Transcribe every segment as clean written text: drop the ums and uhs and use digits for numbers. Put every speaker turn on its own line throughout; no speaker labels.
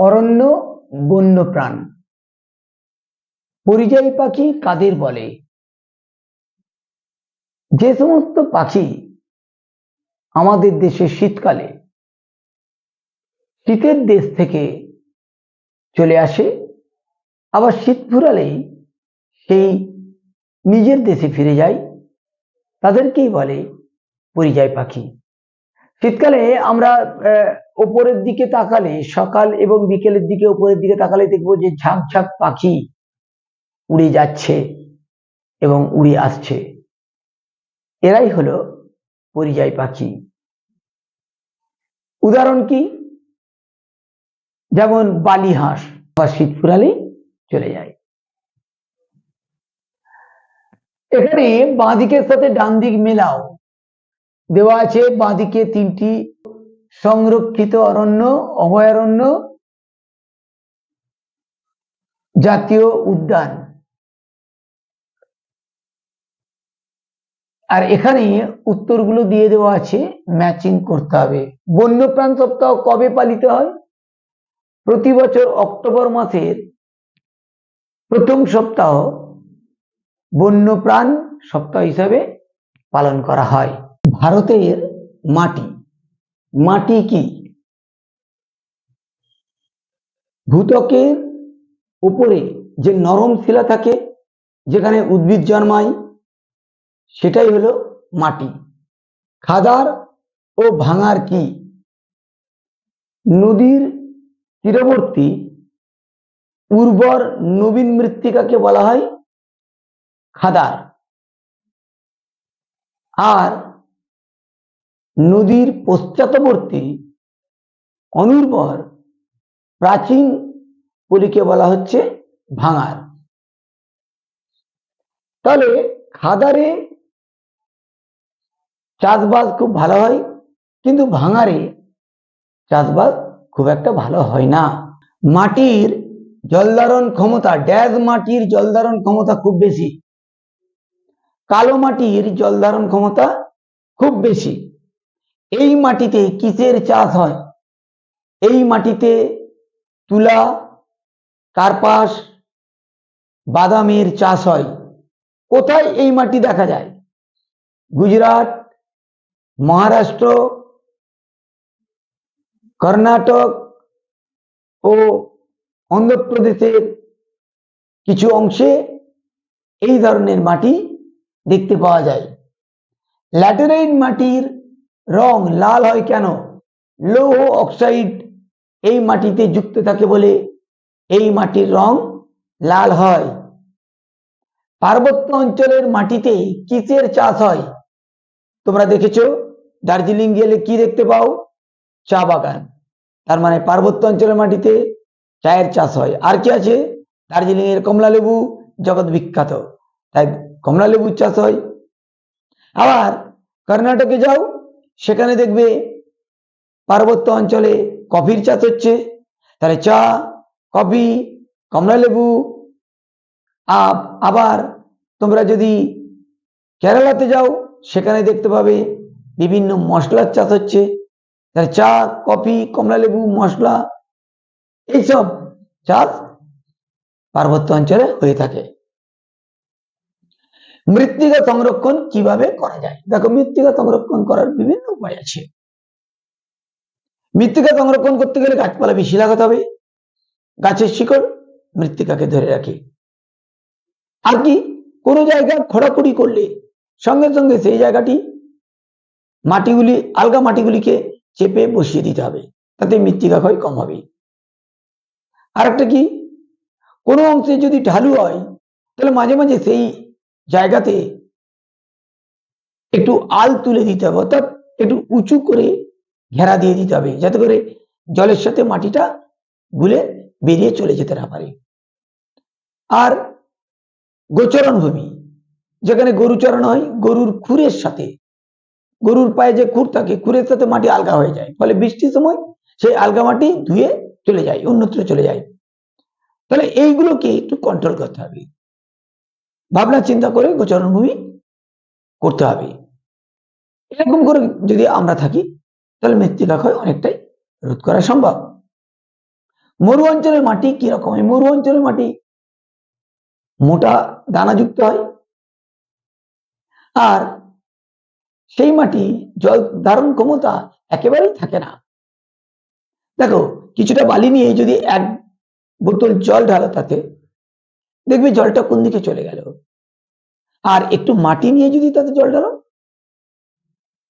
অরণ্য বন্যপ্রাণ পরিযায়ী পাখি কাদের বলে? যে সমস্ত পাখি আমাদের দেশে শীতকালে শীতের দেশ থেকে চলে আসে, আবার শীত ফুরালেই সেই নিজের দেশে ফিরে যায়, তাদেরকেই বলে পরিযায়ী পাখি। শীতকালে আমরা উপরের দিকে তাকালে, সকাল এবং বিকেলের দিকে উপরের দিকে তাকালে দেখবো যে ঝাঁক ঝাঁক পাখি উড়ে যাচ্ছে এবং উড়ে আসছে। এরাই হলো পরিযায়ী পাখি। উদাহরণ কি? যেমন বালি হাঁস বা শীত ফুরালেই চলে যায়। এখানে বাঁ দিকের সাথে ডান দিক মেলাও দেওয়া আছে। বাঁ দিকে 3টি সংরক্ষিত অরণ্য, অভয়ারণ্য, জাতীয় উদ্যান, আর এখানে উত্তরগুলো দিয়ে দেওয়া আছে, ম্যাচিং করতে হবে। বন্যপ্রাণ সপ্তাহ কবে পালিত হয়? প্রতি বছর অক্টোবর মাসের প্রথম সপ্তাহ বন্যপ্রাণ সপ্তাহ হিসাবে পালন করা হয়। ভারতের মাটি কি? ভূত্বকের উপরে যে নরম শিলা থাকে, যেখানে উদ্ভিদ জন্মায়, সেটাই হলো মাটি। খাদার ও ভাঙার কি? নদীর তীরবর্তী উর্বর নবীন মৃত্তিকাকে বলা হয় খাদার। আর নদীর পশ্চাৎবর্তী অনুর্বর প্রাচীন পলিকে বলা হচ্ছে ভাঙার। তাহলে খাদারে চাষবাস খুব ভালো হয়, কিন্তু ভাঙারে চাষবাস খুব একটা ভালো হয় না। মাটির জলধারণ ক্ষমতা, ড্যাশ মাটির জলধারণ ক্ষমতা খুব বেশি। কালো মাটির জলধারণ ক্ষমতা খুব বেশি। এই মাটিতে কিসের চাষ হয়? এই মাটিতে তুলা, কার্পাস, বাদামের চাষ হয়। কোথায় এই মাটি দেখা যায়? গুজরাট, মহারাষ্ট্র, কর্ণাটক ও অন্ধ্রপ্রদেশের কিছু অংশে এই ধরনের মাটি দেখতে পাওয়া যায়। ল্যাটেরাইট মাটির রং লাল হয় কেন? লৌহ অক্সাইড এই মাটিতে যুক্ত থাকে বলে এই মাটির রং লাল হয়। পার্বত্য অঞ্চলের মাটিতে কিসের চাষ হয়? তোমরা দেখেছো দার্জিলিং গেলে কি দেখতে পাও? চা বাগান। তার মানে পার্বত্য অঞ্চলের মাটিতে চায়ের চাষ হয়। আর কি আছে? দার্জিলিং এর কমলা লেবু জগৎ বিখ্যাত, তাই কমলা লেবুর চাষ হয়। আবার কর্ণাটকে যাও, সেখানে দেখবে পার্বত্য অঞ্চলে কফির চাষ হচ্ছে। তাহলে চা, কফি, কমলা লেবু। আবার তোমরা যদি কেরালাতে যাও, সেখানে দেখতে পাবে বিভিন্ন মশলার চাষ হচ্ছে। তাহলে চা, কফি, কমলা লেবু, মশলা, এইসব চাষ পার্বত্য অঞ্চলে হয়ে থাকে। মৃত্তিকা সংরক্ষণ কিভাবে করা যায়? দেখো, মৃত্তিকা সংরক্ষণ করার বিভিন্ন উপায় আছে। মৃত্তিকা সংরক্ষণ করতে গেলে গাছপালা বেশি লাগাতে হবে। গাছের শিকড় মৃত্তিকাকে ধরে রাখে। আর কি? কোনো জায়গায় খোঁড়াখুড়ি করলে সঙ্গে সঙ্গে সেই জায়গাটি মাটিগুলি, আলগা মাটিগুলিকে চেপে বসিয়ে দিতে হবে, তাতে মৃত্তিকা ক্ষয় কম হবে। আরেকটা কি? কোনো অংশে যদি ঢালু হয়, তাহলে মাঝে মাঝে সেই জায়গাতে একটু আল তুলে দিতে হবে, অর্থাৎ একটু উঁচু করে ঘেরা দিয়ে দিতে হবে, যাতে করে জলের সাথে মাটিটা গুলে বেরিয়ে চলে যেতে না পারে। আর গোচরণ ভূমি, যেখানে গরু চড়ানো হয়, গরুর খুরের সাথে, গরুর পায়ে যে খুর থাকে, খুরের সাথে মাটি আলগা হয়ে যায়, ফলে বৃষ্টির সময় সেই আলগা মাটি ধুয়ে চলে যায়, অন্যত্র চলে যায়। তাহলে এইগুলোকে একটু কন্ট্রোল করতে হবে, ভাবনা চিন্তা করে গোচরণ ভূমি করতে হবে। এরকম করে যদি আমরা থাকি, তাহলে মৃত্তিকা ক্ষয় অনেকটাই রোধ করা সম্ভব। মরু অঞ্চলের মাটি কি রকম? মরু অঞ্চলের মাটি মোটা দানাযুক্ত হয়, আর সেই মাটি জল ধারণ ক্ষমতা একেবারেই থাকে না। দেখো, কিছুটা বালি নিয়ে যদি 1 বোতল জল ঢালো, তাতে দেখবে জলটা কোন দিকে চলে গেল। আর একটু মাটি নিয়ে যদি তাতে জল ঢালো,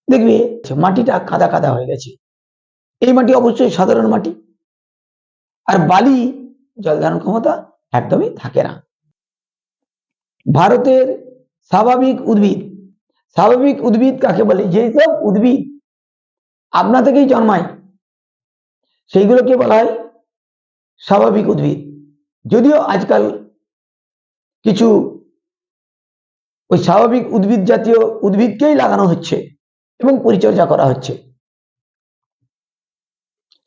দেখবে মাটিটা কাদা কাদা হয়ে গেছে। এই মাটি অবশ্যই সাধারণ মাটি। আর বালি জল ধারণ ক্ষমতা একদমই থাকে না। ভারতের স্বাভাবিক উদ্ভিদ, স্বাভাবিক উদ্ভিদ কাকে বলে? যেসব উদ্ভিদ আপনা থেকেই জন্মায় সেইগুলোকে বলা হয় স্বাভাবিক উদ্ভিদ। যদিও আজকাল কিছু ওই স্বাভাবিক উদ্ভিদ জাতীয় উদ্ভিদকেই লাগানো হচ্ছে এবং পরিচর্যা করা হচ্ছে।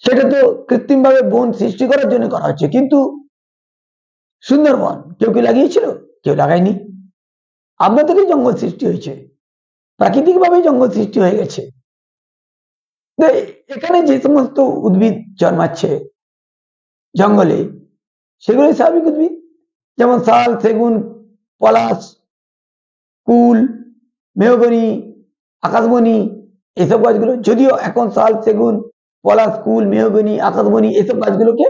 সেটা তো কৃত্রিমভাবে বন সৃষ্টি করার জন্য করা হচ্ছে, কিন্তু সুন্দরবন কেউ কি লাগিয়েছিল? কেউ লাগায়নি। আপনা থেকেই জঙ্গল সৃষ্টি হয়েছে, প্রাকৃতিকভাবে জঙ্গল সৃষ্টি হয়ে গেছে। এখানে যে সমস্ত উদ্ভিদ জন্মাচ্ছে জঙ্গলে, সেগুলোই স্বাভাবিক উদ্ভিদ। যেমন শাল, সেগুন, পলাশ, কুল, মেহগনি, আকাশমণি, এসব গাছগুলো, যদিও এখন শাল, সেগুন, পলাশ, কুল, মেহগনি, আকাশমণি এসব গাছগুলোকে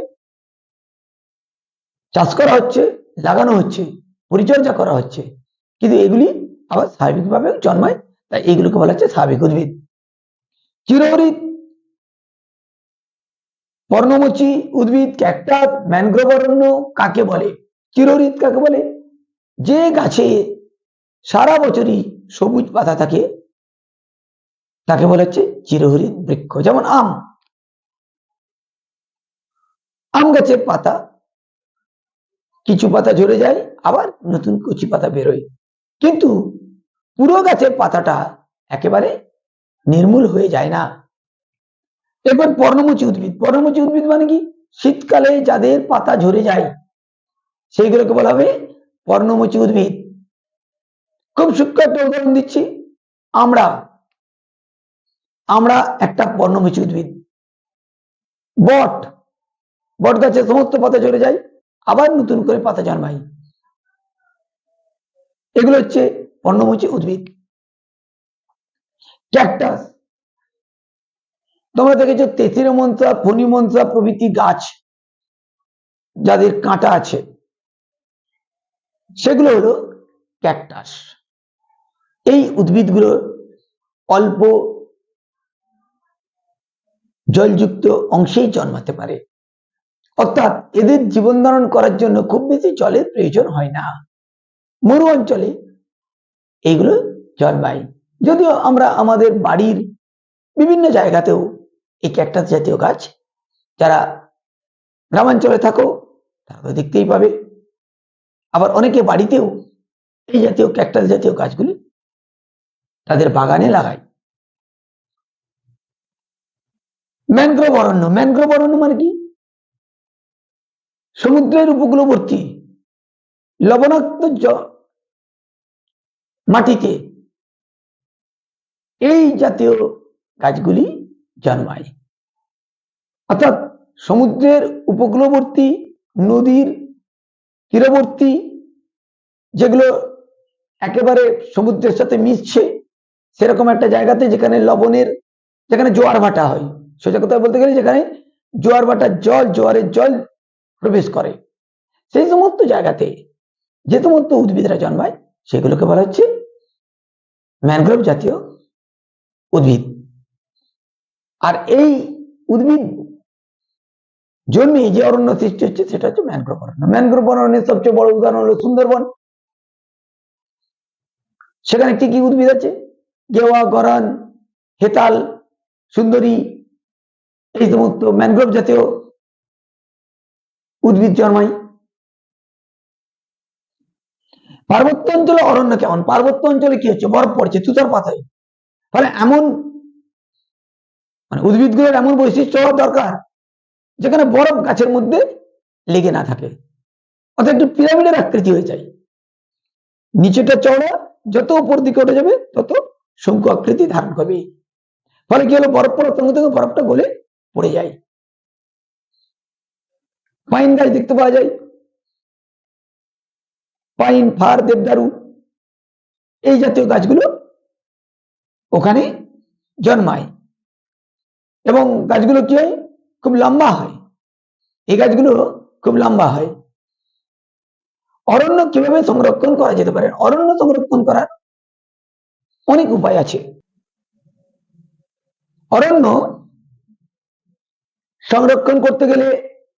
চাষ করা হচ্ছে, লাগানো হচ্ছে, পরিচর্যা করা হচ্ছে, কিন্তু এগুলি আবার স্বাভাবিকভাবে জন্মায়, তাই এগুলোকে বলা হচ্ছে স্বাভাবিক উদ্ভিদ। চিরহরিৎ পর্ণমোচী উদ্ভিদ, ক্যাকটাস, ম্যানগ্রোভ অরণ্য কাকে বলে? চিরহরিৎ কাকে বলে? যে গাছে সারা বছরই সবুজ পাতা থাকে তাকে বলা হচ্ছে চিরহরিৎ বৃক্ষ। যেমন আম, আম গাছের পাতা কিছু পাতা ঝরে যায়, আবার নতুন কচি পাতা বেরোয়, কিন্তু পুরো গাছের পাতাটা একেবারে নির্মূল হয়ে যায় না। এবার পর্ণমোচী উদ্ভিদ, পর্ণমোচী উদ্ভিদ মানে কি? শীতকালে যাদের পাতা ঝরে যায় সেইগুলোকে বলা হবে পর্ণমোচী উদ্ভিদ। খুব সূক্ষ্ম একটা উদাহরণ দিচ্ছি, আমরা আমরা একটা পর্ণমোচী উদ্ভিদ। বট, বট গাছের সমস্ত পাতা ঝরে যায়, আবার নতুন করে পাতা জন্মায়, এগুলো হচ্ছে পর্ণমোচী উদ্ভিদ। ক্যাকটাস, তোমরা দেখেছো তেসিরমন্ত্রা, ফণিমন্ত্রা প্রভৃতি গাছ যাদের কাঁটা আছে সেগুলো হলো ক্যাকটাস। এই উদ্ভিদগুলো অল্প জলযুক্ত অংশেই জন্মাতে পারে, অর্থাৎ এদের জীবন ধারণ করার জন্য খুব বেশি জলের প্রয়োজন হয় না। মরু অঞ্চলে এইগুলো জন্মায়, যদিও আমরা আমাদের বাড়ির বিভিন্ন জায়গাতেও এই ক্যাকটাস জাতীয় গাছ, যারা গ্রামাঞ্চলে থাকো তারা তো দেখতেই পাবে। আবার অনেকে বাড়িতেও এই জাতীয় ক্যাকটাস জাতীয় গাছগুলি তাদের বাগানে লাগায়। ম্যানগ্রোভ অরণ্য, ম্যানগ্রোভ অরণ্য মানে কি? সমুদ্রের উপকূলবর্তী লবণাক্ত মাটিতে এই জাতীয় গাছগুলি জন্মায়, অর্থাৎ সমুদ্রের উপকূলবর্তী, নদীর তীরবর্তী, যেগুলো একেবারে সমুদ্রের সাথে মিশছে সেরকম একটা জায়গাতে, যেখানে লবণের, যেখানে জোয়ার ভাটা হয়, সোজা কথা বলতে গেলে যেখানে জোয়ার ভাটার জল, জোয়ারের জল প্রবেশ করে, সেই সমস্ত জায়গাতে যে সমস্ত উদ্ভিদরা জন্মায় সেগুলোকে বলা হচ্ছে ম্যানগ্রোভ জাতীয় উদ্ভিদ। আর এই উদ্ভিদ জন্মে যে অরণ্য সৃষ্টি হচ্ছে সেটা হচ্ছে ম্যানগ্রোভ অরণ্য। ম্যানগ্রোভ অরণ্যের সবচেয়ে বড় উদাহরণ হলো সুন্দরবন। সেখানে কি কি উদ্ভিদ আছে? গেওয়া, গরান, হেতাল, সুন্দরী, এই সমস্ত ম্যানগ্রোভ জাতীয় উদ্ভিদ জন্মায়। পার্বত্য অঞ্চলে অরণ্য কেমন? পার্বত্য অঞ্চলে কি হচ্ছে? বরফ পড়ছে, তুষারপাত হয়, ফলে এমন উদ্ভিদগুলোর এমন বৈশিষ্ট্য হওয়া দরকার যেখানে বরফ গাছের মধ্যে লেগে না থাকে, অর্থাৎ একটু পিরামিডের আকৃতি হয়ে যায়, নিচেটা চওড়া, যত উপর দিকে উঠে যাবে তত শঙ্কু আকৃতি ধারণ করবে, ফলে কি হলো? বরফ পড়ার সঙ্গে সঙ্গে বরফটা গলে পড়ে যায়। পাইন গাছ দেখতে পাওয়া যায়, পাইন, ফার, দেবদারু এই জাতীয় গাছগুলো ওখানে জন্মায় এবং গাছগুলো কি হয়, খুব লম্বা হয়। এই গাছগুলো খুব লম্বা হয়। অরণ্য কিভাবে সংরক্ষণ করা যেতে পারে? অরণ্য সংরক্ষণ করার অনেক উপায় আছে। অরণ্য সংরক্ষণ করতে গেলে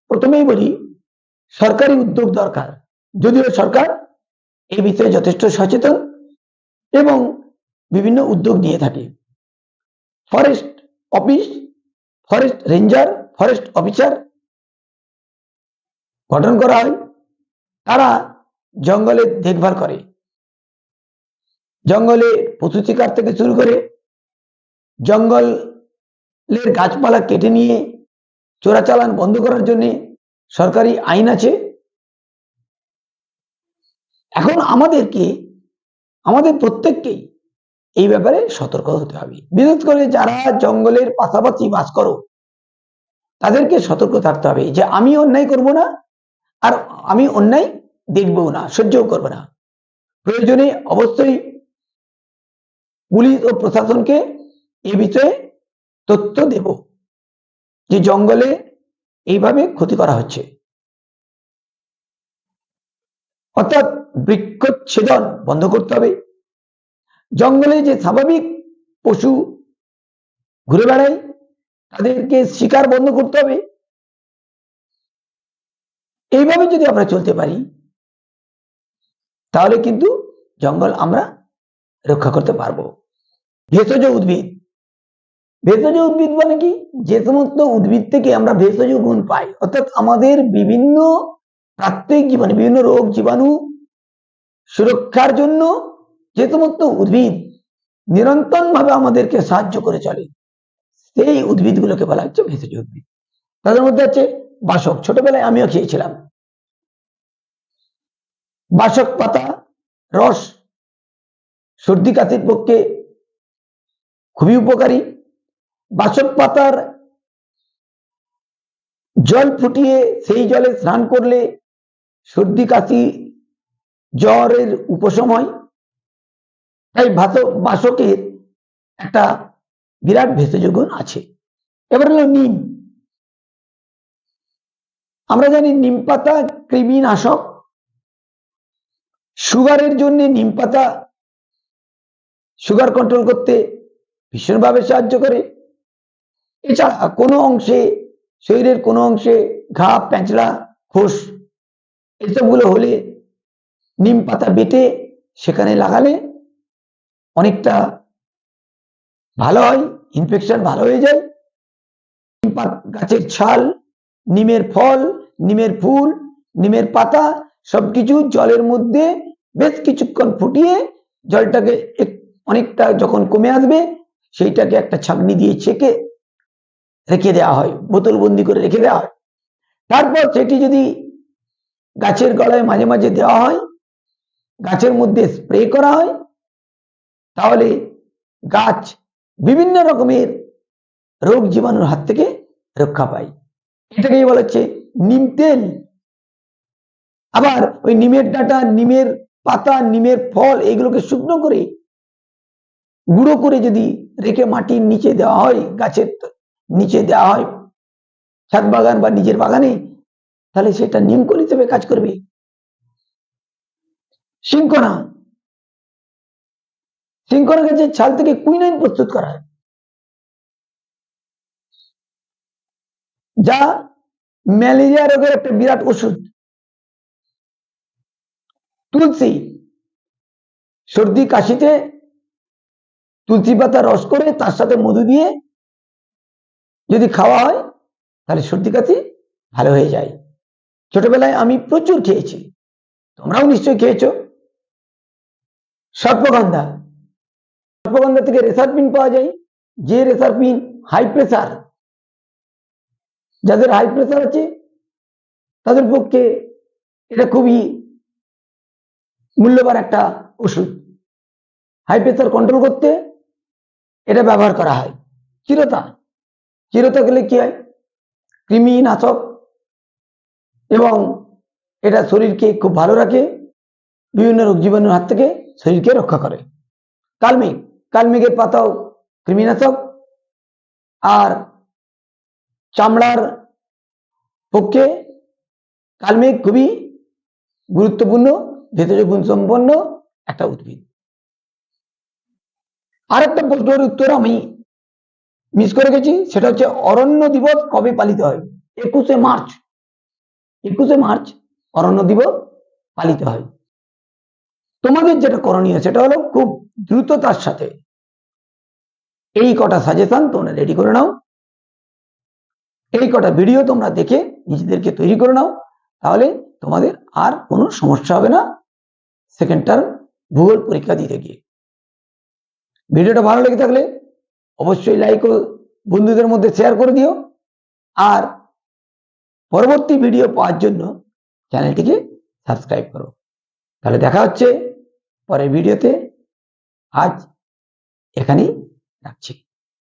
প্রথমেই বলি সরকারি উদ্যোগ দরকার, যদিও সরকার এই বিষয়ে যথেষ্ট সচেতন এবং বিভিন্ন উদ্যোগ নিয়ে থাকে। Forest office, forest ranger, forest officer গঠন করা হয়। তারা জঙ্গলের দেখভাল করে, জঙ্গলে পশু শিকার থেকে শুরু করে জঙ্গলের গাছপালা কেটে নিয়ে চোরাচালান বন্ধ করার জন্য সরকারি আইন আছে। এখন আমাদের প্রত্যেককেই এই ব্যাপারে সতর্ক হতে হবে। বিশেষ করে যারা জঙ্গলের পাশাপাশি বাস করো তাদেরকে সতর্ক থাকতে হবে যে আমি অন্যায় করব না, আর আমি অন্যায় দেখবও না, সহ্যও করব না। প্রয়োজনে অবশ্যই পুলিশ ও প্রশাসনকে এ বিষয়ে তথ্য দেব যে জঙ্গলে এইভাবে ক্ষতি করা হচ্ছে। অর্থাৎ বৃক্ষচ্ছেদন বন্ধ করতে হবে। জঙ্গলে যে স্বাভাবিক পশু ঘুরে বেড়ায় তাদেরকে শিকার বন্ধ করতে হবে। এইভাবে যদি আমরা চলতে পারি তাহলে কিন্তু জঙ্গল আমরা রক্ষা করতে পারবো। ভেষজ উদ্ভিদ, ভেষজ উদ্ভিদ মানে কি, যে সমস্ত উদ্ভিদ থেকে আমরা ভেষজ গুণ পাই, অর্থাৎ আমাদের বিভিন্ন প্রাত্যহিক জীবনে বিভিন্ন রোগ জীবাণু সুরক্ষার জন্য যে সমস্ত উদ্ভিদ নিরন্তর ভাবে আমাদেরকে সাহায্য করে চলে সেই উদ্ভিদগুলোকে বলা হচ্ছে ভেষজ উদ্ভিদ। তাদের মধ্যে আছে বাসক, ছোটবেলায় আমিও খেয়েছিলাম। বাসক পাতা রস সর্দি কাশির পক্ষে খুবই উপকারী। বাসক পাতার জল ফুটিয়ে সেই জলে স্নান করলে সর্দি কাশি জ্বরের উপশম হয়। তাই বাসকের একটা বিরাট ভেষজ গুণ আছে। এবার হলো নিম। আমরা জানি নিম পাতা কৃমিনাশক, সুগারের জন্য নিম পাতা সুগার কন্ট্রোল করতে ভীষণভাবে সাহায্য করে। এছাড়া কোনো অংশে, শরীরের কোনো অংশে ঘা, প্যাঁচড়া, খোস এসবগুলো হলে নিম পাতা বেটে সেখানে লাগালে অনেকটা ভালো হয়, ইনফেকশন ভালো হয়ে যায়। নিম গাছের ছাল, নিমের ফল, নিমের ফুল, নিমের পাতা সবকিছু জলের মধ্যে বেশ কিছুক্ষণ ফুটিয়ে জলটাকে অনেকটা যখন কমে আসবে সেইটাকে একটা ছাঁকনি দিয়ে ছেঁকে রেখে দেওয়া হয়, বোতল বন্দি করে রেখে দেওয়া হয়। তারপর সেটি যদি গাছের গোড়ায় মাঝে মাঝে দেওয়া হয়, গাছের মধ্যে স্প্রে করা হয়, তাহলে গাছ বিভিন্ন রকমের রোগ জীবাণুর হাত থেকে রক্ষা পায়। এটাকেই বলা হচ্ছে নিম তেল। আবার ওই নিমের ডাঁটা, নিমের পাতা, নিমের ফল এগুলোকে শুকনো করে গুঁড়ো করে যদি রেখে মাটির নিচে দেওয়া হয়, গাছের নিচে দেওয়া হয় ছাদ বাগান বা নিজের বাগানে, তাহলে সেটা নিমকল হিসেবে কাজ করবে। শিংকনা, শিংকনা গাছের ছাল থেকে কুইনাইন প্রস্তুত করা হয়, যা ম্যালেরিয়া রোগের একটা বিরাট ওষুধ। তুলসী, সর্দি কাশিতে তুলসী পাতা রস করে তার সাথে মধু দিয়ে যদি খাওয়া হয় তাহলে সর্দি কাশি ভালো হয়ে যায়। ছোটবেলায় আমি প্রচুর খেয়েছি, তোমরাও নিশ্চয়ই খেয়েছো। সর্পগন্ধা, সর্পগন্ধা থেকে রেসারপিন পাওয়া যায়, যে রেসারপিন হাই প্রেসার, যাদের হাই প্রেসার আছে তাদের পক্ষে এটা খুবই মূল্যবান একটা ওষুধ। হাই প্রেসার কন্ট্রোল করতে এটা ব্যবহার করা হয়। চিরতা, চিরতা গেলে কি হয়, কৃমিনাশক এবং এটা শরীরকে খুব ভালো রাখে, বিভিন্ন রোগ জীবাণুর হাত থেকে শরীরকে রক্ষা করে। কালমেঘ, কালমেঘের পাতাও কৃমিনাশক, আর চামড়ার পক্ষে কালমেঘ খুবই গুরুত্বপূর্ণ ভেষজ গুণ সম্পন্ন একটা উদ্ভিদ। আরেকটা প্রশ্নের উত্তর আমি মিস করে গেছি, সেটা হচ্ছে অরণ্য দিবস কবে পালিত হয়? 21শে মার্চ। 21শে মার্চ অরণ্য দিবস পালিত হয়। তোমাদের যেটা করণীয় সেটা হলো খুব দ্রুততার সাথে এই কটা সাজেশন তোমরা রেডি করে নাও, এই কটা ভিডিও তোমরা দেখে নিজেদেরকে তৈরি করে নাও, তাহলে তোমাদের আর কোনো সমস্যা হবে না সেকেন্ড টার্ম ভূগোল পরীক্ষা দিতে গিয়ে। ভিডিওটা ভালো লেগে থাকলে অবশ্যই লাইক ও বন্ধুদের মধ্যে শেয়ার করে দিও, আর পরবর্তী ভিডিও পাওয়ার জন্য চ্যানেলটিকে সাবস্ক্রাইব করো। তাহলে দেখা হচ্ছে পরের ভিডিওতে। আজ এখানেই রাখছি।